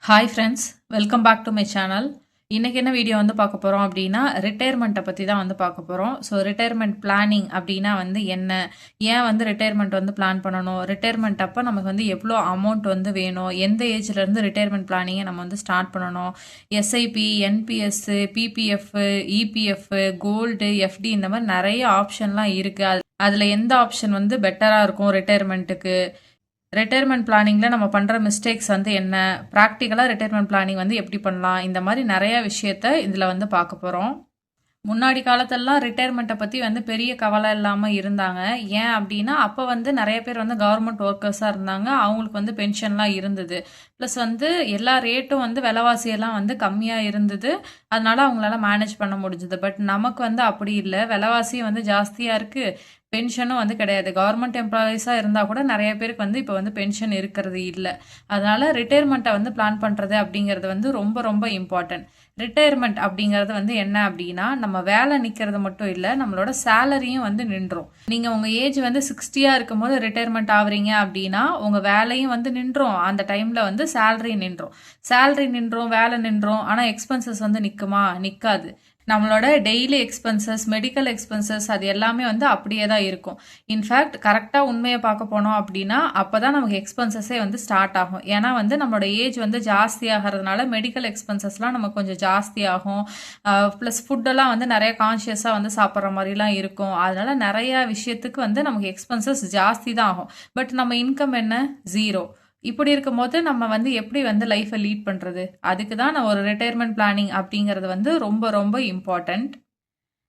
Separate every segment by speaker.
Speaker 1: Hi friends, welcome back to my channel. இன்றைக்கி என்ன video வந்து பார்க்க போகிறோம் அப்படின்னா ரிட்டையர்மெண்ட்டை பற்றி தான் வந்து பார்க்க போகிறோம். ஸோ ரிட்டையர்மெண்ட் பிளானிங் அப்படின்னா வந்து என்ன, ஏன் வந்து ரிட்டையர்மெண்ட் வந்து பிளான் பண்ணணும், ரிட்டையர்மெண்ட் அப்போ நமக்கு வந்து எவ்வளோ அமௌண்ட் வந்து வேணும், எந்த ஏஜ்லேருந்து ரிட்டையர்மெண்ட் பிளானிங்கை நம்ம வந்து ஸ்டார்ட் பண்ணணும், SIP, NPS, PPF, EPF, gold, FD இந்த மாதிரி நிறைய ஆப்ஷன்லாம் இருக்குது. அதில் எந்த ஆப்ஷன் வந்து பெட்டராக இருக்கும் ரிட்டையர்மெண்ட்டுக்கு, ரிட்டையர்மெண்ட் பிளானிங்கில் நம்ம பண்ணுற மிஸ்டேக்ஸ் வந்து என்ன, ப்ராக்டிக்கலாக ரிட்டையர்மெண்ட் பிளானிங் வந்து எப்படி பண்ணலாம், இந்த மாதிரி நிறையா விஷயத்த இதில் வந்து பார்க்க போகிறோம். முன்னாடி காலத்திலலாம் ரிட்டையர்மெண்ட்டை பற்றி வந்து பெரிய கவலை இல்லாமல் இருந்தாங்க. ஏன் அப்படின்னா அப்போ வந்து நிறைய பேர் வந்து கவர்மெண்ட் ஒர்க்கர்ஸாக இருந்தாங்க, அவங்களுக்கு வந்து பென்ஷன்லாம் இருந்தது. ப்ளஸ் வந்து எல்லா ரேட்டும் வந்து விலைவாசியெல்லாம் வந்து கம்மியாக இருந்தது, அதனால அவங்களால மேனேஜ் பண்ண முடிஞ்சுது. பட் நமக்கு வந்து அப்படி இல்லை, விலைவாசியும் வந்து ஜாஸ்தியாக இருக்குது, பென்ஷனும் வந்து கிடையாது. கவர்மெண்ட் எம்ப்ளாயீஸாக இருந்தால் கூட நிறைய பேருக்கு வந்து இப்போ வந்து பென்ஷன் இருக்கிறது இல்லை. அதனால் ரிட்டையர்மெண்ட்டை வந்து பிளான் பண்ணுறது அப்படிங்கிறது வந்து ரொம்ப ரொம்ப இம்பார்ட்டன்ட். ரிட்டையர்மெண்ட் அப்படிங்கிறது வந்து என்ன அப்படின்னா நம்ம வேலை நிற்கிறது மட்டும் இல்லை, நம்மளோட சேலரியும் வந்து நின்றும். நீங்கள் உங்கள் ஏஜ் வந்து 60 இருக்கும்போது ரிட்டையர்மெண்ட் ஆகுறீங்க அப்படின்னா உங்கள் வேலையும் வந்து நின்றும், அந்த டைமில் வந்து சேலரி நின்றும். சேலரி நின்றும், வேலை நின்றும், ஆனால் எக்ஸ்பென்சஸ் வந்து நிற்குமா? நிற்காது. நம்மளோட டெய்லி எக்ஸ்பென்சஸ், மெடிக்கல் எக்ஸ்பென்சஸ் அது எல்லாமே வந்து அப்படியே தான் இருக்கும். இன்ஃபேக்ட் கரெக்டாக உண்மையை பார்க்க போனோம் அப்படின்னா அப்போ தான் நமக்கு எக்ஸ்பென்சஸே வந்து ஸ்டார்ட் ஆகும். ஏன்னா வந்து நம்மளோட ஏஜ் வந்து ஜாஸ்தி ஆகிறதுனால மெடிக்கல் எக்ஸ்பென்சஸ்லாம் நமக்கு கொஞ்சம் ஜாஸ்தி ஆகும். ப்ளஸ் ஃபுட்டெல்லாம் வந்து நிறைய கான்ஷியஸாக வந்து சாப்பிட்ற மாதிரிலாம் இருக்கும். அதனால நிறைய விஷயத்துக்கு வந்து நமக்கு எக்ஸ்பென்சஸ் ஜாஸ்தி தான் ஆகும். பட் நம்ம இன்கம் என்ன? 0. இப்படி இருக்கும்போது நம்ம வந்து எப்படி வந்து லைஃப்பை லீட் பண்ணுறது, அதுக்கு தான் நான் ஒரு ரிட்டையர்மெண்ட் பிளானிங் அப்படிங்கிறது வந்து ரொம்ப ரொம்ப இம்பார்ட்டண்ட்.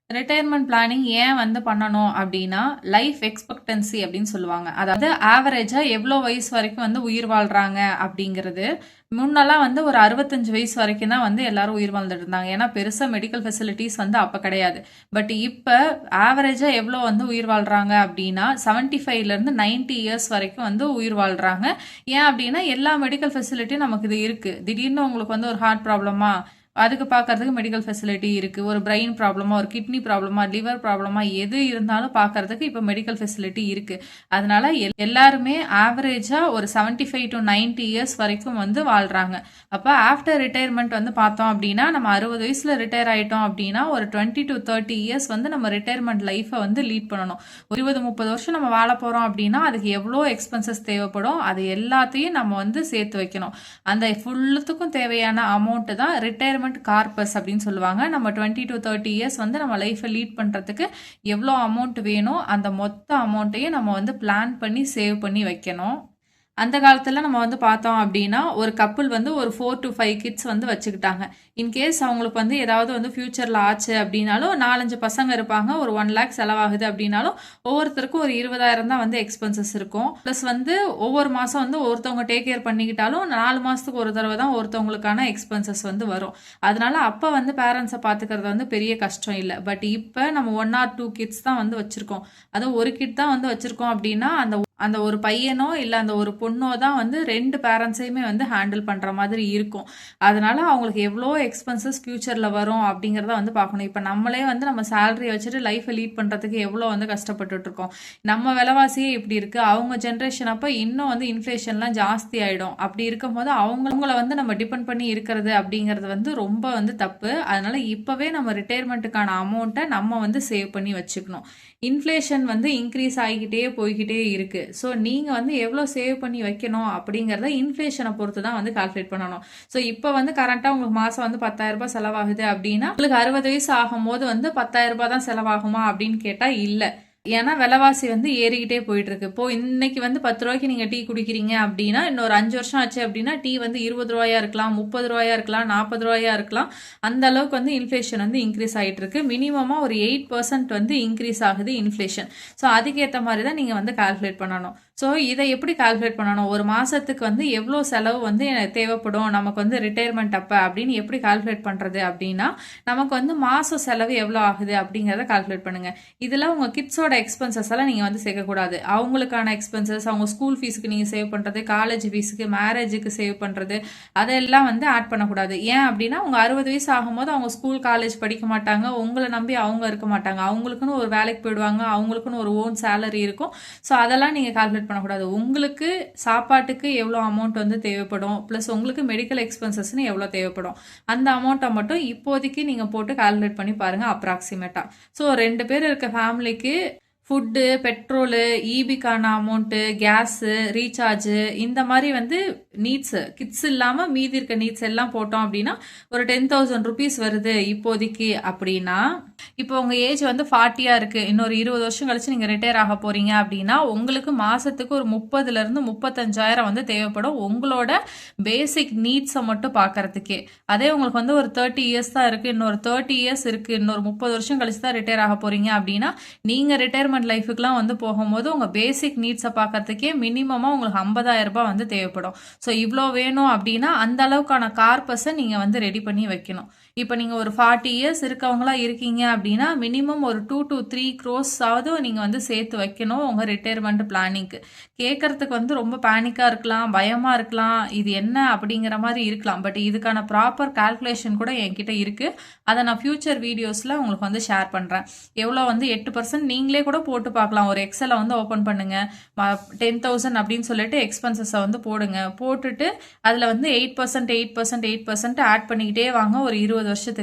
Speaker 1: ரிட்டையர்மெண்ட் பிளானிங் ஏன் வந்து பண்ணணும் அப்படின்னா லைஃப் எக்ஸ்பெக்டன்சி அப்படின்னு சொல்லுவாங்க. அதாவது ஆவரேஜாக எவ்வளோ வயசு வரைக்கும் வந்து உயிர் வாழ்கிறாங்க அப்படிங்கிறது. முன்னெல்லாம் வந்து ஒரு 65 வயசு வரைக்கும் தான் வந்து எல்லாரும் உயிர் வாழ்ந்துட்டு இருந்தாங்க, ஏன்னா பெருசாக மெடிக்கல் ஃபெசிலிட்டிஸ் வந்து அப்போ கிடையாது. பட் இப்போ ஆவரேஜாக எவ்வளோ வந்து உயிர் வாழ்கிறாங்க அப்படின்னா 75லேருந்து 90 இயர்ஸ் வரைக்கும் வந்து உயிர் வாழ்கிறாங்க. ஏன் அப்படின்னா எல்லா மெடிக்கல் ஃபெசிலிட்டியும் நமக்கு இது இருக்குது. திடீர்னு உங்களுக்கு வந்து ஒரு ஹார்ட் ப்ராப்ளமா, அதுக்கு பார்க்கறதுக்கு மெடிக்கல் ஃபெசிலிட்டி இருக்குது. ஒரு பிரெயின் ப்ராப்ளமா, ஒரு கிட்னி ப்ராப்ளமா, லிவர் ப்ராப்ளமா, எது இருந்தாலும் பார்க்கறதுக்கு இப்போ மெடிக்கல் ஃபெசிலிட்டி இருக்குது. அதனால எல்லாருமே ஆவரேஜாக ஒரு 75 to 90 இயர்ஸ் வரைக்கும் வந்து வாழ்கிறாங்க. அப்போ ஆஃப்டர் ரிட்டையர்மெண்ட் வந்து பார்த்தோம் அப்படின்னா நம்ம 60 வயசில் ரிட்டையர் ஆகிட்டோம் அப்படின்னா ஒரு 20 to 30 இயர்ஸ் வந்து நம்ம ரிட்டையர்மெண்ட் லைஃப்பை வந்து லீட் பண்ணணும். ஒரு 20-30 வருஷம் நம்ம வாழ போகிறோம் அப்படின்னா அதுக்கு எவ்வளோ எக்ஸ்பென்சஸ் தேவைப்படும், அது எல்லாத்தையும் நம்ம வந்து சேர்த்து வைக்கணும். அந்த ஃபுல்லுத்துக்கும் தேவையான அமௌண்ட்டு தான் ரிட்டையர்மெண்ட் கார்பஸ் அப்படின்னு சொல்லுவாங்க. நம்ம 20 to 30 இயர்ஸ் வந்து நம்ம லைஃப்பை லீட் பண்ணுறதுக்கு எவ்வளோ அமௌண்ட் வேணும், அந்த மொத்த அமௌண்ட்டையும் நம்ம வந்து பிளான் பண்ணி சேவ் பண்ணி வைக்கணும். அந்த காலத்தில் நம்ம வந்து பார்த்தோம் அப்படின்னா ஒரு கப்புள் வந்து ஒரு 4 to 5 கிட்ஸ் வந்து வச்சுக்கிட்டாங்க. இன்கேஸ் அவங்களுக்கு வந்து ஏதாவது வந்து ஃபியூச்சரில் ஆச்சு அப்படின்னாலும் 4-5 பசங்க இருப்பாங்க, ஒரு 1 lakh செலவாகுது அப்படின்னாலும் ஒவ்வொருத்தருக்கும் ஒரு 20,000 தான் வந்து எக்ஸ்பென்சஸ் இருக்கும். ப்ளஸ் வந்து ஒவ்வொரு மாதம் வந்து ஒருத்தவங்க டேக் கேர் பண்ணிக்கிட்டாலும் 4 மாதத்துக்கு ஒரு தடவை தான் ஒருத்தவங்களுக்கான எக்ஸ்பென்சஸ் வந்து வரும். அதனால அப்போ வந்து பேரண்ட்ஸை பார்த்துக்கிறது வந்து பெரிய கஷ்டம் இல்லை. பட் இப்போ நம்ம 1 or 2 கிட்ஸ் தான் வந்து வச்சுருக்கோம், அதுவும் ஒரு கிட் தான் வந்து வச்சுருக்கோம் அப்படின்னா அந்த ஒரு பையனோ இல்லை அந்த ஒரு பொண்ணோ தான் வந்து 2 பேரண்ட்ஸையுமே வந்து ஹேண்டில் பண்ணுற மாதிரி இருக்கும். அதனால அவங்களுக்கு எவ்வளோ எக்ஸ்பென்சஸ் ஃபியூச்சரில் வரும் அப்படிங்கிறத வந்து பார்க்கணும். இப்போ நம்மளே வந்து நம்ம சேலரியை வச்சுட்டு லைஃப்பை லீட் பண்ணுறதுக்கு எவ்வளோ வந்து கஷ்டப்பட்டுட்டு இருக்கோம். நம்ம விலைவாசியே இப்படி இருக்குது, அவங்க ஜென்ரேஷன் அப்போ இன்னும் வந்து இன்ஃப்ளேஷன்லாம் ஜாஸ்தி ஆகிடும். அப்படி இருக்கும்போது அவங்கள வந்து நம்ம டிபெண்ட் பண்ணி இருக்கிறது அப்படிங்கிறது வந்து ரொம்ப வந்து தப்பு. அதனால இப்போவே நம்ம ரிட்டையர்மெண்ட்டுக்கான அமௌண்ட்டை நம்ம வந்து சேவ் பண்ணி வச்சுக்கணும். இன்ஃப்ளேஷன் வந்து இன்க்ரீஸ் ஆகிக்கிட்டே போய்கிட்டே இருக்குது. ஸோ நீங்கள் வந்து எவ்வளோ சேவ் பண்ணி வைக்கணும் அப்படிங்கிறத இன்ஃப்ளேஷனை பொறுத்து தான் வந்து கால்குலேட் பண்ணணும். ஸோ இப்போ வந்து கரண்ட்டாக உங்களுக்கு மாதம் வந்து 10,000 ரூபாய் செலவாகுது அப்படின்னா உங்களுக்கு 60 வயசு ஆகும்போது வந்து 10,000 ரூபாய் தான் செலவாகுமா அப்படின்னு கேட்டால் இல்லை. ஏன்னா விலைவாசி வந்து ஏறிக்கிட்டே போயிட்டு இருக்கு. இப்போ இன்னைக்கு வந்து 10 ரூபாய்க்கு நீங்கள் டீ குடிக்கிறீங்க அப்படின்னா இன்னொரு 5 வருஷம் ஆச்சு அப்படின்னா டீ வந்து 20 ரூபாயா இருக்கலாம், 30 ரூபாயா இருக்கலாம், 40 ரூபாயா இருக்கலாம். அந்த அளவுக்கு வந்து இன்ஃப்ளேஷன் வந்து இன்க்ரீஸ் ஆகிட்டு இருக்கு. மினிமமாக ஒரு 8% வந்து இன்க்ரீஸ் ஆகுது இன்ஃப்ளேஷன். ஸோ அதுக்கேற்ற மாதிரி தான் நீங்கள் வந்து கால்குலேட் பண்ணணும். ஸோ இதை எப்படி கால்குலேட் பண்ணணும், ஒரு மாதத்துக்கு வந்து எவ்வளோ செலவு வந்து எனக்கு தேவைப்படும் நமக்கு வந்து ரிட்டையர்மெண்ட் அப்போ அப்படின்னு எப்படி கால்குலேட் பண்ணுறது அப்படின்னா நமக்கு வந்து மாதம் செலவு எவ்வளோ ஆகுது அப்படிங்கிறத கால்குலேட் பண்ணுங்கள். இதில் உங்கள் கிட்ஸோட எக்ஸ்பென்சஸ் எல்லாம் நீங்கள் வந்து சேர்க்கக்கூடாது. அவங்களுக்கான எக்ஸ்பென்சஸ், அவங்க ஸ்கூல் ஃபீஸுக்கு நீங்கள் சேவ் பண்ணுறது, காலேஜ் ஃபீஸுக்கு, மேரேஜுக்கு சேவ் பண்ணுறது, அதெல்லாம் வந்து ஆட் பண்ணக்கூடாது. ஏன் அப்படின்னா உங்கள் 60 வயசு ஆகும்போது அவங்க ஸ்கூல் காலேஜ் படிக்க மாட்டாங்க, உங்களை நம்பி அவங்க இருக்க மாட்டாங்க, அவங்களுக்குன்னு ஒரு வேலைக்கு போயிடுவாங்க, அவங்களுக்குன்னு ஒரு ஓன் சேலரி இருக்கும். ஸோ அதெல்லாம் நீங்கள் கால்குலேட் கால்குலேட் பண்ணக்கூடாது. உங்களுக்கு சாப்பாட்டுக்கு எவ்வளோ அமௌண்ட் வந்து தேவைப்படும், ப்ளஸ் உங்களுக்கு மெடிக்கல் எக்ஸ்பென்சஸ்ன்னு எவ்வளோ தேவைப்படும், அந்த அமௌண்ட்டை மட்டும் இப்போதைக்கு நீங்கள் போட்டு கால்குலேட் பண்ணி பாருங்கள் அப்ராக்சிமேட்டாக. ஸோ 2 பேர் இருக்க ஃபேமிலிக்கு ஃபுட்டு, பெட்ரோலு, ஈபிக்கான அமௌண்ட்டு, கேஸு, ரீசார்ஜு, இந்த மாதிரி வந்து நீட்ஸு கிட்ஸ் இல்லாமல் மீதி இருக்க நீட்ஸ் எல்லாம் போட்டோம் அப்படின்னா ஒரு 10,000 ருபீஸ் வருது இப்போதைக்கு. அப்படின்னா இப்போ உங்கள் ஏஜ் வந்து 40 இருக்குது, இன்னொரு 20 வருஷம் கழிச்சு நீங்கள் ரிட்டையர் ஆக போகிறீங்க அப்படின்னா உங்களுக்கு மாதத்துக்கு ஒரு 30,000 35,000 வந்து தேவைப்படும் உங்களோட பேசிக் நீட்ஸை மட்டும் பார்க்கறதுக்கே. அதே உங்களுக்கு வந்து ஒரு 30 இயர்ஸ் தான் இருக்குது, இன்னொரு 30 இயர்ஸ் இருக்குது, இன்னொரு 30 வருஷம் கழிச்சு தான் ரிட்டையர் ஆக போகிறீங்க அப்படின்னா நீங்கள் ரிட்டையர்மெண்ட் லைஃபுக்குலாம் வந்து போகும்போது உங்கள் பேசிக் நீட்ஸை பார்க்கறதுக்கே மினிமமாக உங்களுக்கு 50,000 ரூபாய் வந்து தேவைப்படும். ஸோ இவ்வளோ வேணும் அப்படின்னா அந்த அளவுக்கான கார்பஸை நீங்கள் வந்து ரெடி பண்ணி வைக்கணும். இப்போ நீங்கள் ஒரு 40 இயர்ஸ் இருக்கவங்களா இருக்கீங்க அப்படின்னா மினிமம் ஒரு 2 to 3 crores ஆவது நீங்கள் வந்து சேர்த்து வைக்கணும் உங்கள் ரிட்டையர்மெண்ட் பிளானிங்க்கு. கேட்கறதுக்கு வந்து ரொம்ப பேனிக்காக இருக்கலாம், பயமாக இருக்கலாம், இது என்ன அப்படிங்கிற மாதிரி இருக்கலாம். பட் இதுக்கான ப்ராப்பர் கால்குலேஷன் கூட என்கிட்ட இருக்குது. அதை நான் ஃபியூச்சர் வீடியோஸில் உங்களுக்கு வந்து ஷேர் பண்ணுறேன். எவ்வளோ வந்து 8% நீங்களே கூட போட்டு பார்க்கலாம். ஒரு எக்ஸலை வந்து ஓப்பன் பண்ணுங்க, 10,000 அப்படின்னு சொல்லிட்டு எக்ஸ்பென்சஸை வந்து போடுங்க. போட்டுட்டு அதில் வந்து 8% 8% 8% ஆட் பண்ணிக்கிட்டே வாங்க. ஒரு 20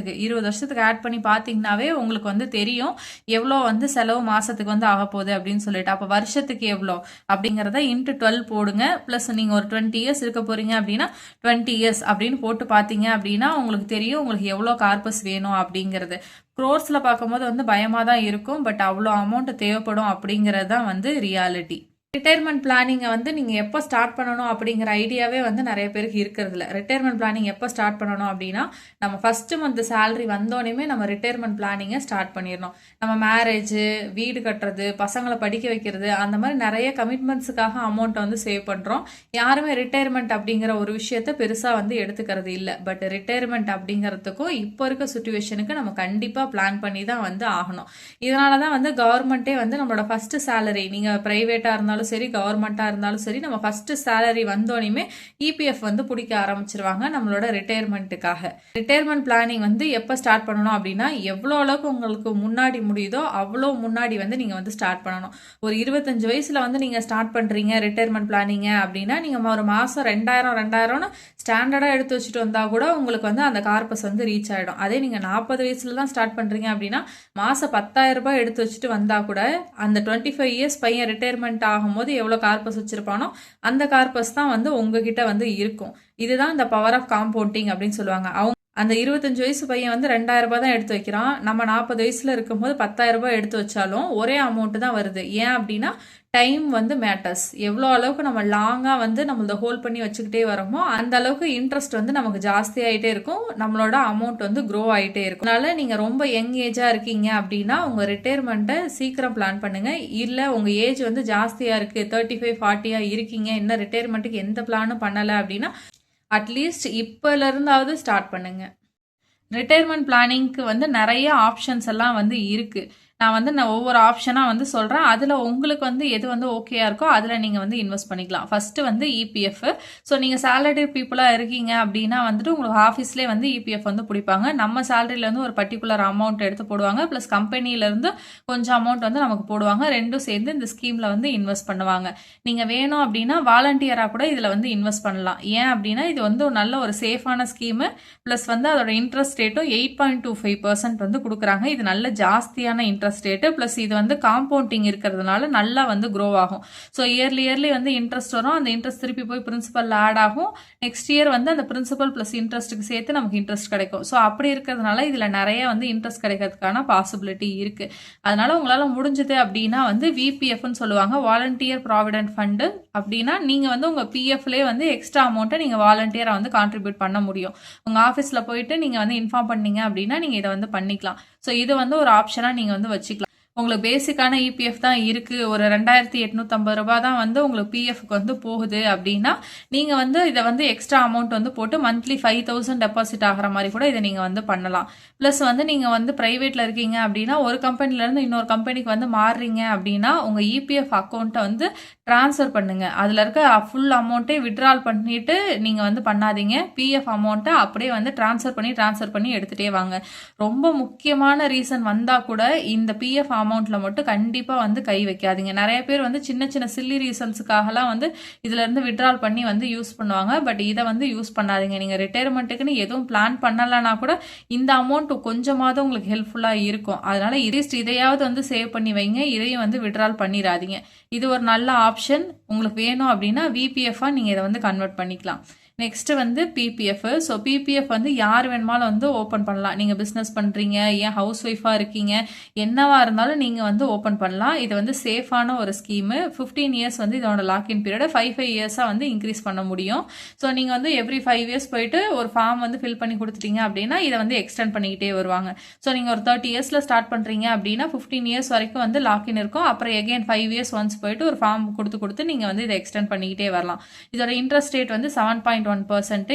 Speaker 1: வருஷத்துக்கு ஆட் பண்ணி பார்த்தீங்கன்னாவே உங்களுக்கு வந்து தெரியும் எவ்வளோ வந்து செலவு மாதத்துக்கு வந்து ஆக போகுது அப்படின்னு சொல்லிட்டு. அப்போ வருஷத்துக்கு எவ்வளோ அப்படிங்கிறத இன்ட்டு 12 போடுங்க. ப்ளஸ் நீங்கள் ஒரு 20 இயர்ஸ் இருக்க போகிறீங்க அப்படின்னா 20 இயர்ஸ் அப்படின்னு போட்டு பார்த்தீங்க அப்படின்னா உங்களுக்கு தெரியும் உங்களுக்கு எவ்வளோ கார்பஸ் வேணும் அப்படிங்கிறது. க்ரோர்ஸில் பார்க்கும்போது வந்து பயமாக தான் இருக்கும், பட் அவ்வளோ அமௌண்ட் தேவைப்படும் அப்படிங்கிறது தான் வந்து ரியாலிட்டி. ரிட்டையர்மெண்ட் பிளானிங்கை வந்து நீங்கள் எப்போ ஸ்டார்ட் பண்ணணும் அப்படிங்கிற ஐடியாவே வந்து நிறைய பேருக்கு இருக்கிறதில்ல. ரிட்டையர்மெண்ட் பிளானிங் எப்போ ஸ்டார்ட் பண்ணணும் அப்படின்னா நம்ம ஃபஸ்ட்டு மந்த் சேலரி வந்தோடனே நம்ம ரிட்டையர்மெண்ட் பிளானிங்கை ஸ்டார்ட் பண்ணிடணும். நம்ம மேரேஜு, வீடு கட்டுறது, பசங்களை படிக்க வைக்கிறது, அந்த மாதிரி நிறைய கமிட்மெண்ட்ஸுக்காக அமௌண்ட்டை வந்து சேவ் பண்ணுறோம். யாருமே ரிட்டையர்மெண்ட் அப்படிங்கிற ஒரு விஷயத்த பெருசாக வந்து எடுத்துக்கிறது இல்லை. பட் ரிட்டையர்மெண்ட் அப்படிங்கிறதுக்கும் இப்போ இருக்க சுச்சுவேஷனுக்கு நம்ம கண்டிப்பாக பிளான் பண்ணி தான் வந்து ஆகணும். இதனால தான் வந்து கவர்மெண்ட்டே வந்து நம்மளோட ஃபஸ்ட்டு சேலரி, நீங்கள் ப்ரைவேட்டாக இருந்தாலும் சரி கவர்மெண்ட்டாக இருந்தாலும் சரி, நம்ம ஃபஸ்ட்டு சேலரி வந்தோடனே இபிஎஃப் வந்து பிடிக்க ஆரம்பிச்சிருவாங்க நம்மளோட ரிட்டையர்மெண்ட்டுக்காக. ரிட்டையர்மெண்ட் பிளானிங் வந்து எப்போ ஸ்டார்ட் பண்ணணும் அப்படின்னா எவ்வளோ அளவுக்கு உங்களுக்கு முன்னாடி முடியுதோ அவ்வளோ முன்னாடி வந்து நீங்கள் வந்து ஸ்டார்ட் பண்ணணும். ஒரு 25 வயசில் வந்து நீங்கள் ஸ்டார்ட் பண்ணுறீங்க ரிட்டையர்மெண்ட் பிளானிங்க அப்படின்னா நீங்கள் ஒரு மாதம் 2,000 ஸ்டாண்டர்டாக எடுத்து வச்சுட்டு வந்தால் கூட உங்களுக்கு வந்து அந்த கார்பஸ் வந்து ரீச் ஆகிடும். அதே நீங்கள் 40 வயசுல தான் ஸ்டார்ட் பண்ணுறீங்க அப்படின்னா மாதம் 10,000 ரூபாய் எடுத்து வச்சுட்டு வந்தால் கூட அந்த 25 இயர்ஸ் பையன் ரிட்டையர்மெண்ட் ஆகும்போது எவ்வளோ கார்பஸ் வச்சிருப்பானோ அந்த கார்பஸ் தான் வந்து உங்ககிட்ட வந்து இருக்கும். இதுதான் இந்த பவர் ஆஃப் காம்பவுண்டிங் அப்படின்னு சொல்லுவாங்க. அவங்க அந்த 25 வயசு பையன் வந்து 2,000 ரூபாய் தான் எடுத்து வைக்கிறான், நம்ம 40 வயசுல இருக்கும்போது 10,000 ரூபாய் எடுத்து வச்சாலும் ஒரே அமௌண்ட் தான் வருது. ஏன் அப்படின்னா டைம் வந்து மேட்டர்ஸ். எவ்வளோ அளவுக்கு நம்ம லாங்காக வந்து நம்மளை ஹோல்ட் பண்ணி வச்சுக்கிட்டே வரோமோ அந்த அளவுக்கு இன்ட்ரெஸ்ட் வந்து நமக்கு ஜாஸ்தி ஆகிட்டே இருக்கும், நம்மளோட அமௌண்ட் வந்து க்ரோ ஆகிட்டே இருக்கும். அதனால நீங்கள் ரொம்ப யங் ஏஜாக இருக்கீங்க அப்படின்னா உங்கள் ரிட்டையர்மெண்ட்டை சீக்கிரம் பிளான் பண்ணுங்கள். இல்லை உங்கள் ஏஜ் வந்து ஜாஸ்தியாக இருக்குது, 35 40 இருக்கீங்க, இன்னும் ரிட்டையர்மெண்ட்டுக்கு எந்த பிளானும் பண்ணலை அப்படின்னா அட்லீஸ்ட் இப்போலேருந்தாவது ஸ்டார்ட் பண்ணுங்க. ரிட்டையர்மெண்ட் பிளானிங்க்கு வந்து நிறைய ஆப்ஷன்ஸ் எல்லாம் வந்து இருக்குது. நான் ஒவ்வொரு ஆப்ஷனாக வந்து சொல்கிறேன். அதில் உங்களுக்கு வந்து எது வந்து ஓகேயா இருக்கோ அதில் நீங்கள் வந்து இன்வெஸ்ட் பண்ணிக்கலாம். ஃபஸ்ட்டு வந்து இபிஎஃப். ஸோ நீங்கள் சேலரி பீப்புளாக இருக்கீங்க அப்படின்னா வந்துட்டு உங்களுக்கு ஆஃபீஸ்லேயே வந்து இபிஎஃப் வந்து பிடிப்பாங்க. நம்ம சேலரியிலேருந்து ஒரு பர்டிகுலர் அமௌண்ட் எடுத்து போடுவாங்க, ப்ளஸ் கம்பெனியிலேருந்து கொஞ்சம் அமௌண்ட் வந்து நமக்கு போடுவாங்க. ரெண்டும் சேர்ந்து இந்த ஸ்கீமில் வந்து இன்வெஸ்ட் பண்ணுவாங்க. நீங்கள் வேணும் அப்படின்னா வாலண்டியராக கூட இதில் வந்து இன்வெஸ்ட் பண்ணலாம். ஏன் அப்படின்னா இது வந்து நல்ல ஒரு சேஃபான ஸ்கீமு, ப்ளஸ் வந்து அதோட இன்ட்ரெஸ்ட் ரேட்டும் 8.25% வந்து கொடுக்குறாங்க. இது நல்ல ஜாஸ்தியான இன்ட்ரெஸ்ட் ரேட்டு, பிளஸ் இது வந்து காம்பவுண்டிங் இருக்கிறதுனால நல்லா வந்து க்ரோ ஆகும். ஸோ இயர்லி வந்து இன்ட்ரெஸ்ட் வரும், அந்த இன்ட்ரெஸ்ட் திருப்பி போய் பிரின்சிபல் ஆட் ஆகும். நெக்ஸ்ட் இயர் வந்து அந்த பிரின்சிபல் பிளஸ் இன்ட்ரெஸ்ட்டுக்கு சேர்த்து நமக்கு இன்ட்ரெஸ்ட் கிடைக்கும். ஸோ அப்படி இருக்கிறதுனால இதில் நிறைய வந்து இன்ட்ரெஸ்ட் கிடைக்கிறதுக்கான பாசிபிலிட்டி இருக்கு. அதனால உங்களால் முடிஞ்சது அப்படின்னா வந்து விபிஎஃப்னு சொல்லுவாங்க, வாலண்டியர் ப்ராவிடென்ட் ஃபண்டு. அப்படின்னா நீங்கள் வந்து உங்கள் பிஎஃப்லேயே வந்து எக்ஸ்ட்ரா அமௌண்ட்டை நீங்கள் வாலண்டியராக வந்து கான்ட்ரிபியூட் பண்ண முடியும். உங்கள் ஆஃபீஸில் போயிட்டு நீங்கள் வந்து இன்ஃபார்ம் பண்ணீங்க அப்படின்னா நீங்கள் இதை வந்து பண்ணிக்கலாம். ஸோ இது வந்து ஒரு ஆப்ஷனாக நீங்கள் வந்து வச்சுக்கலாம். உங்களுக்கு பேசிக்கான இபிஎஃப் தான் இருக்குது, ஒரு 2,850 ரூபாய் தான் வந்து உங்களுக்கு பிஎஃப்க்கு வந்து போகுது அப்படின்னா நீங்கள் வந்து இதை வந்து எக்ஸ்ட்ரா அமௌண்ட் வந்து போட்டு மந்த்லி 5,000 டெபாசிட் ஆகிற மாதிரி கூட இதை நீங்கள் வந்து பண்ணலாம். ப்ளஸ் வந்து நீங்கள் வந்து ப்ரைவேட்டில் இருக்கீங்க அப்படின்னா ஒரு கம்பெனிலேருந்து இன்னொரு கம்பெனிக்கு வந்து மாறுறீங்க அப்படின்னா உங்கள் இபிஎஃப் அக்கௌண்ட்டை வந்து ட்ரான்ஸ்ஃபர் பண்ணுங்க. அதில் இருக்க ஃபுல் அமௌண்ட்டே விட்ரால் பண்ணிட்டு நீங்கள் வந்து பண்ணாதீங்க. பிஎஃப் அமௌண்ட்டை அப்படியே வந்து ட்ரான்ஸ்ஃபர் பண்ணி எடுத்துகிட்டே வாங்க. ரொம்ப முக்கியமான ரீசன் வந்தால் கூட இந்த பிஎஃப் அமௌண்ட்டில் மட்டும் கண்டிப்பாக வந்து கை வைக்காதீங்க. நிறைய பேர் வந்து சின்ன சின்ன சில்லி ரீசன்ஸுக்காகலாம் வந்து இதிலேருந்து விட்ரால் பண்ணி வந்து யூஸ் பண்ணுவாங்க. பட் இதை வந்து யூஸ் பண்ணாதீங்க. நீங்கள் ரிட்டையர்மெண்ட்டுக்குன்னு எதுவும் பிளான் பண்ணலைன்னா கூட இந்த அமௌண்ட் கொஞ்சமாவது உங்களுக்கு ஹெல்ப்ஃபுல்லாக இருக்கும். அதனால இதையாவது வந்து சேவ் பண்ணி வைங்க. இதையும் வந்து விட்ரால் பண்ணிடாதீங்க. இது ஒரு நல்ல ஆப்ஷன். உங்களுக்கு வேணும் அப்படின்னா விபிஎஃபாக நீங்கள் இதை வந்து கன்வெர்ட் பண்ணிக்கலாம். நெக்ஸ்ட் வந்து பிபிஎஃப். ஸோ பிபிஎஃப் வந்து யார் வேணுமாலும் வந்து ஓப்பன் பண்ணலாம். நீங்கள் பிஸ்னஸ் பண்ணுறீங்க, ஏன் ஹவுஸ் ஒய்ஃபாக இருக்கீங்க, என்னவா இருந்தாலும் நீங்கள் வந்து ஓப்பன் பண்ணலாம். இது வந்து சேஃபான ஒரு ஸ்கீமு. 15 இயர்ஸ் வந்து இதோட லாக்இன் பீரியட் 5 இயர்ஸாக வந்து இன்க்ரீஸ் பண்ண முடியும். ஸோ நீங்கள் வந்து எவ்ரி 5 இயர்ஸ் போயிட்டு ஒரு ஃபார்ம் வந்து ஃபில் பண்ணி கொடுத்துட்டீங்க அப்படின்னா இதை வந்து எக்ஸ்டெண்ட் பண்ணிக்கிட்டே வருவாங்க. ஸோ நீங்கள் ஒரு 30 இயர்ஸில் ஸ்டார்ட் பண்ணுறீங்க அப்படின்னா 15 இயர்ஸ் வரைக்கும் வந்து லாக்இன் இருக்கும். அப்புறம் எகைன் 5 இயர்ஸ் ஒன்ஸ் போயிட்டு ஒரு ஃபார்ம் கொடுத்து நீங்கள் வந்து இதை எக்ஸ்டெண்ட் பண்ணிக்கிட்டே வரலாம். இதோட இன்ட்ரெஸ்ட் ரேட் வந்து 7.1%.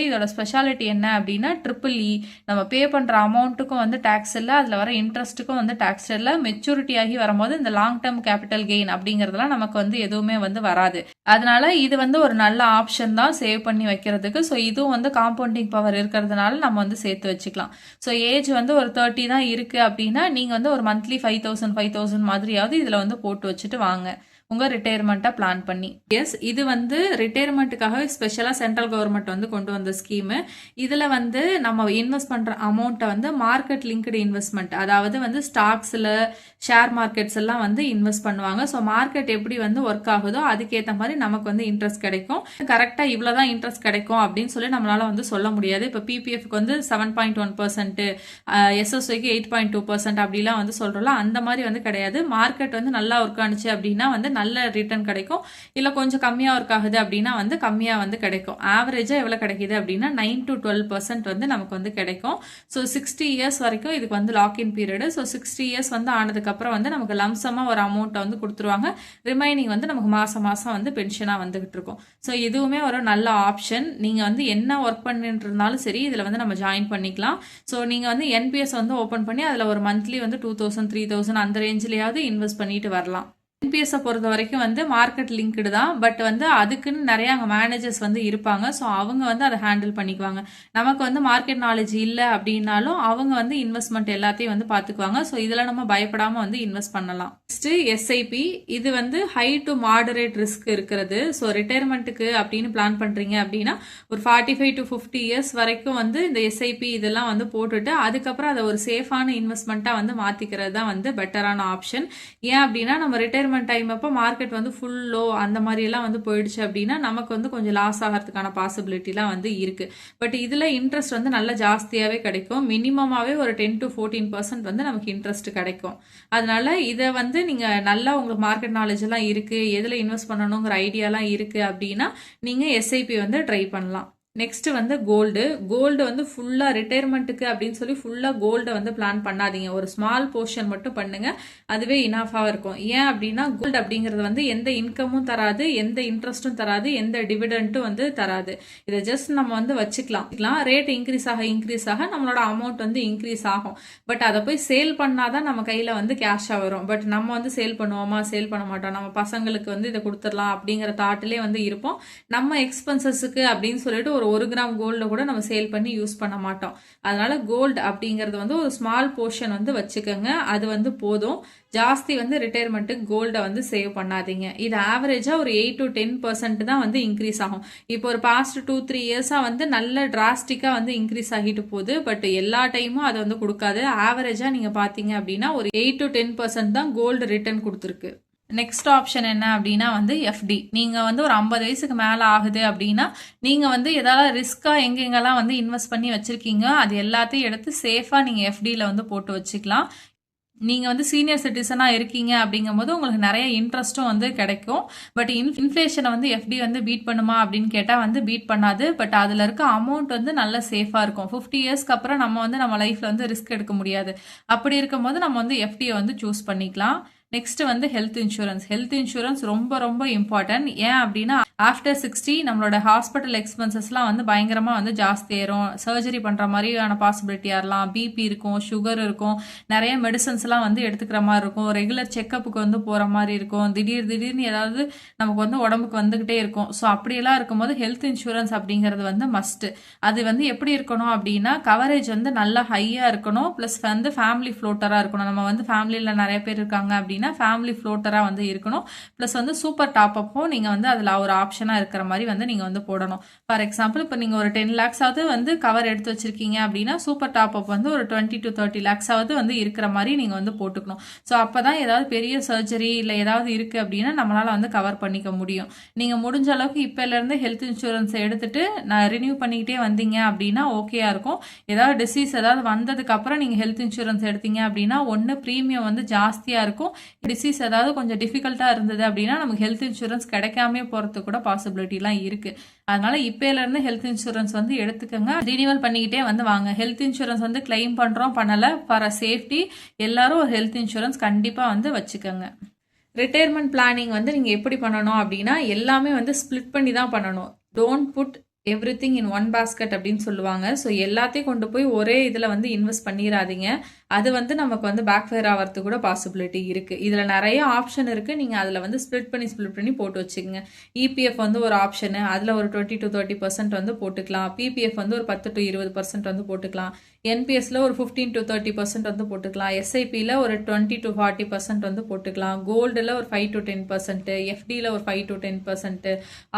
Speaker 1: இதோட ஸ்பெஷாலிட்டி என்ன அப்படின்னா EEE. நம்ம பே பண்ணுற அமௌண்ட்டுக்கும் வந்து டேக்ஸ் இல்லை, அதில் வர இன்ட்ரெஸ்ட்டுக்கும் வந்து டேக்ஸ் இல்லை. மெச்சூரிட்டி ஆகி வரும்போது இந்த லாங் டேர்ம் கேபிட்டல் கெயின் அப்படிங்கிறதுலாம் நமக்கு வந்து எதுவுமே வந்து வராது. அதனால இது வந்து ஒரு நல்ல ஆப்ஷன் தான் சேவ் பண்ணி வைக்கிறதுக்கு. ஸோ இதுவும் வந்து காம்பவுண்டிங் பவர் இருக்கிறதுனால நம்ம வந்து சேர்த்து வச்சுக்கலாம். ஸோ ஏஜ் வந்து ஒரு 30 தான் இருக்குது அப்படின்னா நீங்கள் வந்து ஒரு மந்த்லி 5,000 மாதிரியாவது இதில் வந்து போட்டு வச்சுட்டு வாங்க உங்கள் ரிட்டையர்மெண்ட்டை பிளான் பண்ணி. எஸ், இது வந்து ரிட்டையர்மெண்ட்டுக்காகவே ஸ்பெஷலாக சென்ட்ரல் கவர்மெண்ட் வந்து கொண்டு வந்த ஸ்கீமு. இதில் வந்து நம்ம இன்வெஸ்ட் பண்ணுற அமௌண்ட்டை வந்து மார்க்கெட் லிங்க்டு இன்வெஸ்ட்மெண்ட், அதாவது வந்து ஸ்டாக்ஸில் ஷேர் மார்க்கெட்ஸ் எல்லாம் வந்து இன்வெஸ்ட் பண்ணுவாங்க. ஸோ மார்க்கெட் எப்படி வந்து ஒர்க் ஆகுதோ அதுக்கேற்ற மாதிரி நமக்கு வந்து இன்ட்ரெஸ்ட் கிடைக்கும். கரெக்டாக இவ்வளோதான் இன்ட்ரெஸ்ட் கிடைக்கும் அப்படின்னு சொல்லி நம்மளால வந்து சொல்ல முடியாது. இப்போ பிபிஎஃப்க்கு வந்து 7.1%, எஸ்எஸ்ஐக்கு 8.2% அப்படிலாம் வந்து சொல்கிறோம்ல, அந்த மாதிரி வந்து கிடையாது. மார்க்கெட் வந்து நல்லா ஒர்க் ஆனிச்சு அப்படின்னா வந்து நல்ல ரிட்டர்ன் கிடைக்கும். இல்லை கொஞ்சம் கம்மியாக ஒர்க் ஆகுது அப்படின்னா வந்து கம்மியாக வந்து கிடைக்கும். ஆவரேஜாக எவ்வளோ கிடைக்குது அப்படின்னா 9 to 12% வந்து நமக்கு வந்து கிடைக்கும். ஸோ 60 இயர்ஸ் வரைக்கும் இதுக்கு வந்து லாக்இன் பீரியடு. ஸோ 60 இயர்ஸ் வந்து ஆனதுக்கப்புறம் வந்து நமக்கு லம்சமாக ஒரு அமௌண்ட்டை வந்து கொடுத்துருவாங்க. ரிமைனிங் வந்து நமக்கு மாதம் வந்து பென்ஷனாக வந்துகிட்டு இருக்கும். ஸோ இதுவுமே ஒரு நல்ல ஆப்ஷன். நீங்கள் வந்து என்ன ஒர்க் பண்ணிட்டு இருந்தாலும் சரி இதில் வந்து நம்ம ஜாயின் பண்ணிக்கலாம். ஸோ நீங்கள் வந்து என்பிஎஸ் வந்து ஓப்பன் பண்ணி அதில் ஒரு மந்த்லி வந்து 2,000 3,000 அந்த ரேஞ்சிலேயாவது இன்வெஸ்ட் பண்ணிட்டு வரலாம். என்பிஎஸ்ஸை பொறுத்த வரைக்கும் வந்து மார்க்கெட் லிங்க்டு தான். பட் வந்து அதுக்குன்னு நிறைய அங்கே மேனேஜர்ஸ் வந்து இருப்பாங்க. ஸோ அவங்க வந்து அதை ஹேண்டில் பண்ணிக்குவாங்க. நமக்கு வந்து மார்க்கெட் நாலேஜ் இல்லை அப்படின்னாலும் அவங்க வந்து இன்வெஸ்ட்மெண்ட் எல்லாத்தையும் வந்து பார்த்துக்குவாங்க. ஸோ இதில் நம்ம பயப்படாமல் வந்து இன்வெஸ்ட் பண்ணலாம். Next SIP. இது வந்து ஹை டு மாடரேட் ரிஸ்க் இருக்கிறது. ஸோ ரிட்டையர்மெண்ட்டுக்கு அப்படின்னு பிளான் பண்ணுறீங்க அப்படின்னா ஒரு 45 to 50 இயர்ஸ் வரைக்கும் வந்து இந்த எஸ்ஐபி இதெல்லாம் வந்து போட்டுட்டு அதுக்கப்புறம் அதை ஒரு சேஃபான இன்வெஸ்ட்மெண்ட்டாக வந்து மாற்றிக்கிறது தான் வந்து பெட்டரான ஆப்ஷன். ஏன் அப்படின்னா நம்ம ரிட்டையர்மெண்ட் டைம் அப்போ மார்க்கெட் வந்து ஃபுல் லோ அந்த மாதிரி எல்லாம் வந்து போயிடுச்சு அப்படின்னா நமக்கு வந்து கொஞ்சம் லாஸ் ஆகிறதுக்கான பாசிபிலிட்டிலாம் வந்து இருக்கு. பட் இதில் இன்ட்ரெஸ்ட் வந்து நல்லா ஜாஸ்தியாகவே கிடைக்கும். மினிமமாகவே ஒரு 10 to 14% வந்து நமக்கு இன்ட்ரெஸ்ட் கிடைக்கும். அதனால இதை வந்து நீங்கள் நல்லா உங்களுக்கு மார்க்கெட் நாலேஜ் எல்லாம் இருக்கு, எதில் இன்வெஸ்ட் பண்ணணுங்கிற ஐடியாலாம் இருக்கு அப்படின்னா நீங்கள் எஸ்ஐபி வந்து ட்ரை பண்ணலாம். நெக்ஸ்ட் வந்து கோல்டு வந்து ஃபுல்லாக ரிட்டையர்மெண்ட்டுக்கு அப்படின்னு சொல்லி ஃபுல்லாக கோல்டை வந்து பிளான் பண்ணாதீங்க. ஒரு ஸ்மால் போர்ஷன் மட்டும் பண்ணுங்க, அதுவே இனாஃபாக இருக்கும். ஏன் அப்படின்னா கோல்டு அப்படிங்கிறது வந்து எந்த இன்கமும் தராது, எந்த இன்ட்ரெஸ்ட்டும் தராது, எந்த டிவிடெண்ட்டும் வந்து தராது. இதை ஜஸ்ட் நம்ம வந்து வச்சுக்கலாம். ரேட் இன்க்ரீஸ் ஆக நம்மளோட அமௌண்ட் வந்து இன்க்ரீஸ் ஆகும். பட் அதை போய் சேல் பண்ணாதான் நம்ம கையில் வந்து கேஷாக வரும். பட் நம்ம வந்து சேல் பண்ணுவோமா, சேல் பண்ண மாட்டோம். நம்ம பசங்களுக்கு வந்து இதை கொடுத்துடலாம் அப்படிங்கிற தாட்டிலே வந்து இருப்போம். நம்ம எக்ஸ்பென்சஸுக்கு அப்படின்னு சொல்லிட்டு ஒரு 1 கிராம் கோல்ட கூட நம்ம சேல் பண்ணி யூஸ் பண்ண மாட்டோம். அதனால கோல்டு அப்படிங்கிறது வந்து ஒரு ஸ்மால் போர்ஷன் வந்து வச்சுக்கோங்க, அது வந்து போதும். ஜாஸ்தி வந்து ரிட்டையர்மெண்ட்டுக்கு கோல்டை வந்து சேவ் பண்ணாதீங்க. இது ஆவரேஜாக ஒரு 8 to 10% தான் வந்து இன்க்ரீஸ் ஆகும். இப்போ ஒரு பாஸ்ட் 2-3 இயர்ஸாக வந்து நல்ல டிராஸ்டிக்காக வந்து இன்க்ரீஸ் ஆகிட்டு போகுது. பட் எல்லா டைமும் அதை வந்து கொடுக்காது. ஆவரேஜாக நீங்கள் பார்த்தீங்க அப்படின்னா ஒரு 8 to 10% தான் கோல்டு ரிட்டர்ன் கொடுத்துருக்கு. நெக்ஸ்ட் ஆப்ஷன் என்ன அப்படின்னா வந்து எஃப்டி. நீங்கள் வந்து ஒரு 50 வயசுக்கு மேலே ஆகுது அப்படின்னா நீங்கள் வந்து ஏதாவது ரிஸ்க்காக எங்கெங்கெல்லாம் வந்து இன்வெஸ்ட் பண்ணி வச்சுருக்கீங்க அது எல்லாத்தையும் எடுத்து சேஃபாக நீங்கள் எஃப்டியில் வந்து போட்டு வச்சுக்கலாம். நீங்கள் வந்து சீனியர் சிட்டிசனாக இருக்கீங்க அப்படிங்கும்போது உங்களுக்கு நிறைய இன்ட்ரெஸ்ட்டும் வந்து கிடைக்கும். பட் இன்ஃப்ளேஷனை வந்து எஃப்டி வந்து பீட் பண்ணுமா அப்படின்னு கேட்டால் வந்து பீட் பண்ணாது. பட் அதில் இருக்க அமௌண்ட் வந்து நல்ல சேஃபாக இருக்கும். 50 இயர்ஸ்க்கு அப்புறம் நம்ம வந்து நம்ம லைஃப்பில் வந்து ரிஸ்க் எடுக்க முடியாது. அப்படி இருக்கும்போது நம்ம வந்து எஃப்டியை வந்து சூஸ் பண்ணிக்கலாம். நெக்ஸ்ட் வந்து ஹெல்த் இன்சூரன்ஸ் ரொம்ப ரொம்ப இம்பார்ட்டன்ட். ஏன் அப்படின்னா ஆஃப்டர் 60 நம்மளோட ஹாஸ்பிட்டல் எக்ஸ்பென்சஸ்லாம் வந்து பயங்கரமா வந்து ஜாஸ்தி ஏறும். சர்ஜரி பண்ற மாதிரியான பாசிபிலிட்டி ஆகலாம், பிபி இருக்கும், சுகர் இருக்கும், நிறைய மெடிசன்ஸ்லாம் வந்து எடுத்துக்கிற மாதிரி இருக்கும், ரெகுலர் செக்கப்புக்கு வந்து போற மாதிரி இருக்கும், திடீர்னு ஏதாவது நமக்கு வந்து உடம்புக்கு வந்துகிட்டே இருக்கும். ஸோ அப்படியெல்லாம் இருக்கும்போது ஹெல்த் இன்சூரன்ஸ் அப்படிங்கிறது வந்து மஸ்ட். அது வந்து எப்படி இருக்கணும் அப்படின்னா கவரேஜ் வந்து நல்லா ஹையா இருக்கணும், பிளஸ் வந்து ஃபேமிலி ஃப்ளோட்டரா இருக்கணும். நம்ம வந்து ஃபேமிலியில் நிறைய பேர் இருக்காங்க அப்படின்னா ஃபேமிலி ஃப்ளோட்டரா வந்து இருக்கணும். பிளஸ் வந்து சூப்பர் டாப் அப்பும் நீங்க வந்து அதுல ஒரு ஆப்ஷனா இருக்கிற மாதிரி வந்து நீங்க வந்து போடணும். ஃபார் எக்ஸாம்பிள் இப்போ நீங்க ஒரு 10 lakhs ஆவது வந்து கவர் எடுத்து வச்சிருக்கீங்க அப்படின்னா சூப்பர் டாப் அப் வந்து ஒரு 20 to 30 lakhs ஆவது வந்து இருக்கிற மாதிரி நீங்க வந்து போட்டுக்கணும். ஸோ அப்பதான் ஏதாவது பெரிய சர்ஜரி இல்லை ஏதாவது இருக்கு அப்படின்னா நம்மளால வந்து கவர் பண்ணிக்க முடியும். நீங்க முடிஞ்ச அளவுக்கு இப்பல இருந்து ஹெல்த் இன்சூரன்ஸ் எடுத்துட்டு நான் ரினியூ பண்ணிக்கிட்டே வந்தீங்க அப்படின்னா ஓகேயா இருக்கும். ஏதாவது டிசீஸ் ஏதாவது வந்ததுக்கு அப்புறம் நீங்க ஹெல்த் இன்சூரன்ஸ் எடுத்தீங்க அப்படின்னா ஒன்னு பிரீமியம் வந்து ஜாஸ்தியா இருக்கும், டிசீஸ் ஏதாவது கொஞ்சம் டிஃபிகல்ட்டா இருந்தது அப்படின்னா நமக்கு ஹெல்த் இன்சூரன்ஸ் கிடைக்காம போறது கூட பாசிபிலிட்டிலாம் இருக்கு. அதனால இப்பல இருந்து ஹெல்த் இன்சூரன்ஸ் வந்து எடுத்துக்கோங்க, ரினியூவல் பண்ணிக்கிட்டே வந்து வாங்க. ஹெல்த் இன்சூரன்ஸ் வந்து கிளைம் பண்றோம் பண்ணல, ஃபார் சேஃப்டி எல்லாரும் ஒரு ஹெல்த் இன்சூரன்ஸ் கண்டிப்பா வந்து வச்சுக்கோங்க. ரிட்டையர்மெண்ட் பிளானிங் வந்து நீங்க எப்படி பண்ணணும் அப்படின்னா எல்லாமே வந்து ஸ்பிளிட் பண்ணி தான் பண்ணணும். Don't put everything in one basket அப்படின்னு சொல்லுவாங்க. ஸோ எல்லாத்தையும் கொண்டு போய் ஒரே இதில் வந்து இன்வெஸ்ட் பண்ணிடாதீங்க. அது வந்து நமக்கு வந்து பேக் ஃபயர் ஆகிறதுக்கு கூட பாசிபிலிட்டி இருக்குது. இதில் நிறைய ஆப்ஷன் இருக்குது, நீங்கள் அதில் வந்து ஸ்ப்ளிட் பண்ணி போட்டு வச்சுக்கோங்க. இபிஎஃப் வந்து ஒரு ஆப்ஷனு, அதில் ஒரு 20 to 30% வந்து போட்டுக்கலாம். பிபிஎஃப் வந்து ஒரு 10 to 20% வந்து போட்டுக்கலாம். என்பிஎஸ்ல ஒரு 15 to 30% வந்து போட்டுக்கலாம். எஸ்ஐபியில் ஒரு 20 to 40% வந்து போட்டுக்கலாம். கோல்டில் ஒரு 5 to 10%, எஃப்டியில் ஒரு 5 to 10%,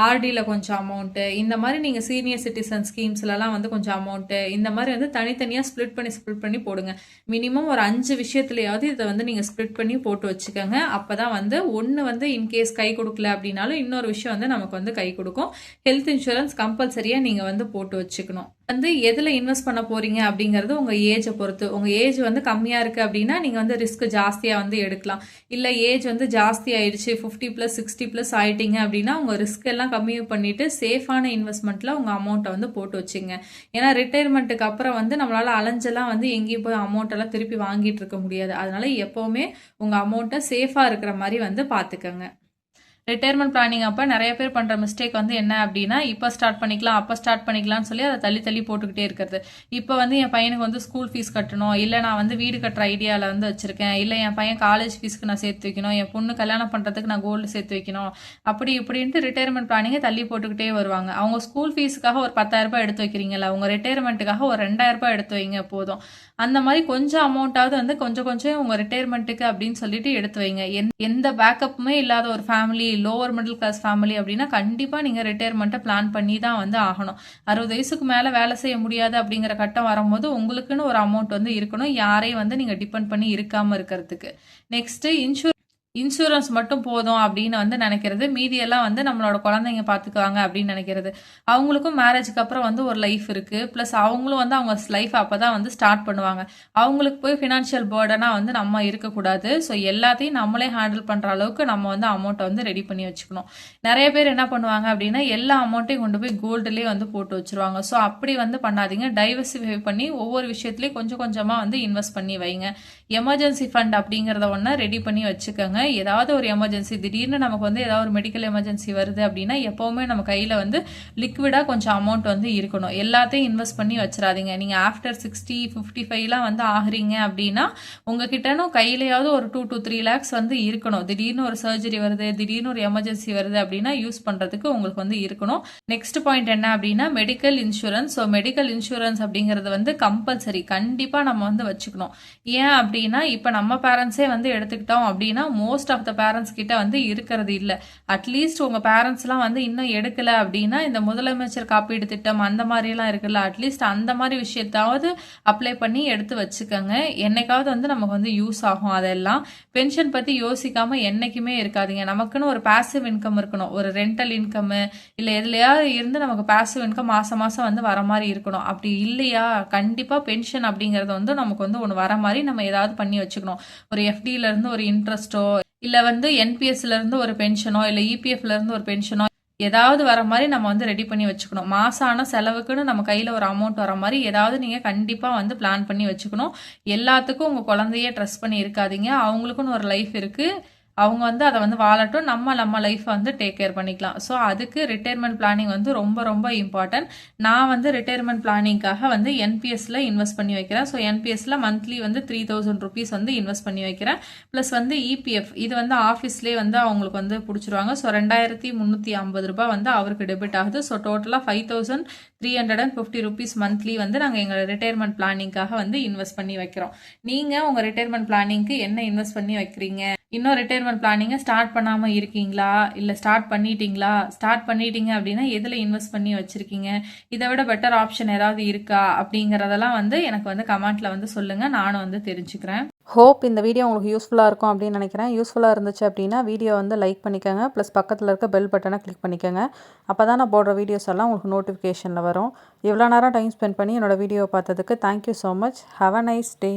Speaker 1: ஆர்டியில் கொஞ்சம் அமௌண்ட்டு, இந்த மாதிரி நீங்கள் சீனியர் சிட்டிசன் ஸ்கீம்ஸ்லலாம் வந்து கொஞ்சம் அமௌண்ட்டு, இந்த மாதிரி வந்து தனித்தனியாக ஸ்ப்ளிட் பண்ணி போடுங்க. மினிமம் ஒரு 5 விஷயத்துலையாவது இதை வந்து நீங்கள் ஸ்ப்ளிட் பண்ணி போட்டு வச்சுக்கோங்க. அப்போ தான் வந்து ஒன்று வந்து இன்கேஸ் கை கொடுக்கல அப்படின்னாலும் இன்னொரு விஷயம் வந்து நமக்கு வந்து கை கொடுக்கும். ஹெல்த் இன்சூரன்ஸ் கம்பல்சரியாக நீங்கள் வந்து போட்டு வச்சுக்கணும். வந்து எதில் இன்வெஸ்ட் பண்ண போறீங்க அப்படிங்கிறது உங்கள் ஏஜை பொறுத்து. உங்கள் ஏஜ் வந்து கம்மியாக இருக்குது அப்படின்னா நீங்கள் வந்து ரிஸ்க் ஜாஸ்தியாக வந்து எடுக்கலாம். இல்லை ஏஜ் வந்து ஜாஸ்தி ஆயிடுச்சு 50+ 60+ ஆயிட்டீங்க அப்படின்னா உங்கள் ரிஸ்க் எல்லாம் கம்மி பண்ணிட்டு சேஃபான இன்வெஸ்ட்மெண்ட்டில் உங்கள் அமௌண்ட்டை வந்து போட்டு வச்சுங்க. ஏன்னா ரிட்டையர்மெண்ட்டுக்கு அப்புறம் வந்து நம்மளால் அலைஞ்செல்லாம் வந்து எங்கேயும் போய் அமௌண்ட் எல்லாம் திருப்பி வாங்கிட்டு இருக்க முடியாது. அதனால எப்போவுமே உங்கள் அமௌண்ட்டை சேஃபாக இருக்கிற மாதிரி வந்து பார்த்துக்கங்க. ரிட்டையர்மெண்ட் பிளானிங் அப்போ நிறைய பேர் பண்ணுற மிஸ்டேக் வந்து என்ன அப்படின்னா இப்போ ஸ்டார்ட் பண்ணிக்கலாம் அப்போ ஸ்டார்ட் பண்ணிக்கலாம்னு சொல்லி அதை தள்ளி போட்டுக்கிட்டே இருக்கிறது. இப்போ வந்து என் பையனுக்கு வந்து ஸ்கூல் ஃபீஸ் கட்டணும், இல்லை நான் வந்து வீடு கட்டுற ஐடியாவில் வந்து வச்சுருக்கேன், இல்லை என் பையன் காலேஜ் ஃபீஸ்க்கு நான் சேர்த்து வைக்கணும், என் பொண்ணு கல்யாணம் பண்ணுறதுக்கு நான் கோல்டு சேர்த்து வைக்கணும், அப்படி இப்படின்ட்டு ரிட்டையர்மெண்ட் பிளானிங்கை தள்ளி போட்டுக்கிட்டே வருவாங்க. அவங்க ஸ்கூல் ஃபீஸுக்காக ஒரு 10,000 ரூபாய் எடுத்து வைக்கிறீங்களா, அவங்க ரிட்டையர்மெண்ட்டுக்காக ஒரு 2,000 ரூபாய் எடுத்து வைங்க போதும். அந்த மாதிரி கொஞ்சம் அமௌண்ட்டாவது வந்து கொஞ்சம் உங்கள் ரிட்டையர்மெண்ட்டுக்கு அப்படின்னு சொல்லிட்டு எடுத்து வைங்க. எந்த பேக்கப்புமே இல்லாத ஒரு family, lower middle class family அப்படின்னா கண்டிப்பாக நீங்கள் ரிட்டையர்மெண்ட்டை பிளான் பண்ணி தான் வந்து ஆகணும். 60 வயசுக்கு மேலே வேலை செய்ய முடியாது அப்படிங்கிற கட்டம் வரும்போது உங்களுக்குன்னு ஒரு அமௌண்ட் வந்து இருக்கணும், யாரையும் வந்து நீங்கள் டிபெண்ட் பண்ணி இருக்காமல் இருக்கிறதுக்கு. நெக்ஸ்ட்டு இன்சூரன்ஸ் மட்டும் போதும் அப்படின்னு வந்து நினைக்கிறது, மீதியெல்லாம் வந்து நம்மளோட குழந்தைங்க பார்த்துக்குவாங்க அப்படின்னு நினைக்கிறது. அவங்களுக்கும் மேரேஜுக்கு அப்புறம் வந்து ஒரு லைஃப் இருக்குது, ப்ளஸ் அவங்களும் வந்து அவங்க லைஃப் அப்போ தான் வந்து ஸ்டார்ட் பண்ணுவாங்க. அவங்களுக்கு போய் ஃபினான்ஷியல் பேர்டனாக வந்து நம்ம இருக்கக்கூடாது. ஸோ எல்லாத்தையும் நம்மளே ஹேண்டில் பண்ணுற அளவுக்கு நம்ம வந்து அமௌண்ட்டை வந்து ரெடி பண்ணி வச்சுக்கணும். நிறைய பேர் என்ன பண்ணுவாங்க அப்படின்னா எல்லா அமௌண்ட்டையும் கொண்டு போய் கோல்டுலேயே வந்து போட்டு வச்சுருவாங்க. ஸோ அப்படி வந்து பண்ணாதீங்க, டைவர்சிஃபை பண்ணி ஒவ்வொரு விஷயத்துலையும் கொஞ்சமாக வந்து இன்வெஸ்ட் பண்ணி வைங்க. எமர்ஜென்சி ஃபண்ட் அப்படிங்கிறத ஒன்று ரெடி பண்ணி வச்சுக்கோங்க. ஏதாவது ஒரு எமர்ஜென்சி, திடீர்னு நமக்கு வந்து ஏதாவது ஒரு மெடிக்கல் எமர்ஜென்சி வருது அப்படின்னா எப்போவுமே நம்ம கையில் வந்து லிக்விடாக கொஞ்சம் அமௌண்ட் வந்து இருக்கணும். எல்லாத்தையும் இன்வெஸ்ட் பண்ணி வச்சிடாதீங்க. நீங்கள் ஆஃப்டர் 60, 55 வந்து ஆகுறீங்க அப்படின்னா உங்ககிட்டனும் கையிலையாவது ஒரு 2 to 3 lakhs வந்து இருக்கணும். திடீர்னு ஒரு சர்ஜரி வருது, திடீர்னு ஒரு எமர்ஜென்சி வருது அப்படின்னா யூஸ் பண்ணுறதுக்கு உங்களுக்கு வந்து இருக்கணும். நெக்ஸ்ட் பாயிண்ட் என்ன அப்படின்னா medical insurance. So medical insurance அப்படிங்கிறது வந்து கம்பல்சரி, கண்டிப்பாக நம்ம வந்து வச்சுக்கணும். ஏன் அப்படின்னா இப்போ நம்ம பேரண்ட்ஸே வந்து எடுத்துக்கிட்டோம் அப்படின்னா மோஸ்ட் ஆஃப் த பேரண்ட்ஸ் கிட்ட வந்து இருக்கிறது இல்லை. அட்லீஸ்ட் உங்கள் பேரண்ட்ஸ்லாம் வந்து இன்னும் எடுக்கலை அப்படின்னா இந்த முதலமைச்சர் காப்பீடு திட்டம் அந்த மாதிரிலாம் இருக்குல்ல, அட்லீஸ்ட் அந்த மாதிரி விஷயத்தாவது அப்ளை பண்ணி எடுத்து வச்சுக்கோங்க. என்னைக்காவது வந்து நமக்கு வந்து யூஸ் ஆகும். அதெல்லாம் பென்ஷன் பற்றி யோசிக்காமல் என்றைக்குமே இருக்காதீங்க. நமக்குன்னு ஒரு பாசிவ் இன்கம் இருக்கணும், ஒரு ரெண்டல் இன்கம்மு இல்லை எதுலையாவது இருந்து நமக்கு பாசிவ் இன்கம் மாதம் வந்து வர மாதிரி இருக்கணும். அப்படி இல்லையா கண்டிப்பாக பென்ஷன் அப்படிங்கிறது வந்து நமக்கு வந்து ஒன்று வர மாதிரி நம்ம ஏதாவது பண்ணி வச்சுக்கணும். ஒரு எஃப்டியிலேருந்து ஒரு இன்ட்ரெஸ்ட்டோ இல்லை வந்து என்பிஎஸ்ல இருந்து ஒரு பென்ஷனோ இல்லை இபிஎஃப்ல இருந்து ஒரு பென்ஷனோ ஏதாவது வர மாதிரி நம்ம வந்து ரெடி பண்ணி வச்சுக்கணும். மாசம் ஆன செலவுக்குன்னு நம்ம கையில் ஒரு அமௌண்ட் வர மாதிரி ஏதாவது நீங்கள் கண்டிப்பாக வந்து பிளான் பண்ணி வச்சுக்கணும். எல்லாத்துக்கும் உங்கள் குழந்தையே ட்ரஸ்ட் பண்ணி இருக்காதீங்க. அவங்களுக்குன்னு ஒரு லைஃப் இருக்குது. அவங்க வந்து அதை வந்து வாழட்டும். நம்ம லைஃப்பை வந்து டேக் கேர் பண்ணிக்கலாம். ஸோ அதுக்கு ரிட்டையர்மெண்ட் பிளானிங் வந்து ரொம்ப ரொம்ப இம்பார்ட்டன்ட். நான் வந்து ரிட்டையர்மெண்ட் பிளானிங்காக வந்து என்பிஎஸ்ல இன்வெஸ்ட் பண்ணி வைக்கிறேன். ஸோ என்பிஎஸ்ல மந்த்லி வந்து 3000 ருபீஸ் வந்து இன்வெஸ்ட் பண்ணி வைக்கிறேன். ப்ளஸ் வந்து இபிஎஃப் இது வந்து ஆஃபீஸ்லேயே வந்து அவங்களுக்கு வந்து பிடிச்சிருவாங்க. ஸோ 2350 ரூபாய் வந்து அவருக்கு டெபிட் ஆகுது. ஸோ டோட்டலாக 5350 ருபீஸ் மந்த்லி வந்து நாங்கள் எங்கள் ரிட்டையர்மெண்ட் பிளானிங்காக வந்து இன்வெஸ்ட் பண்ணி வைக்கிறோம். நீங்கள் உங்கள் ரிட்டையர்மெண்ட் பிளானிங்க்கு என்ன இன்வெஸ்ட் பண்ணி வைக்கிறீங்க? இன்னும் ரிட்டையர்மெண்ட் பிளானிங்கை ஸ்டார்ட் பண்ணாமல் இருக்கீங்களா, இல்லை ஸ்டார்ட் பண்ணிட்டீங்களா? ஸ்டார்ட் பண்ணிட்டீங்க அப்படின்னா எதில் இன்வெஸ்ட் பண்ணி வச்சுருக்கீங்க? இதை விட பெட்டர் ஆப்ஷன் ஏதாவது இருக்கா அப்படிங்கிறதெல்லாம் வந்து எனக்கு வந்து கமெண்ட்டில் வந்து சொல்லுங்கள். நானும் வந்து தெரிஞ்சுக்கிறேன்.
Speaker 2: ஹோப் இந்த வீடியோ உங்களுக்கு யூஸ்ஃபுல்லாக இருக்கும் அப்படின்னு நினைக்கிறேன். யூஸ்ஃபுல்லாக இருந்துச்சு அப்படின்னா வீடியோ வந்து லைக் பண்ணிக்கோங்க. ப்ளஸ் பக்கத்தில் இருக்க பெல் பட்டனை கிளிக் பண்ணிக்கோங்க. அப்போ தான் நான் போடுற வீடியோஸ் எல்லாம் உங்களுக்கு நோட்டிஃபிகேஷனில் வரும். இவ்வளோ நேரம் டைம் ஸ்பெண்ட் பண்ணி என்னோடய வீடியோவை பார்த்ததுக்கு thank you so much. Have a nice day.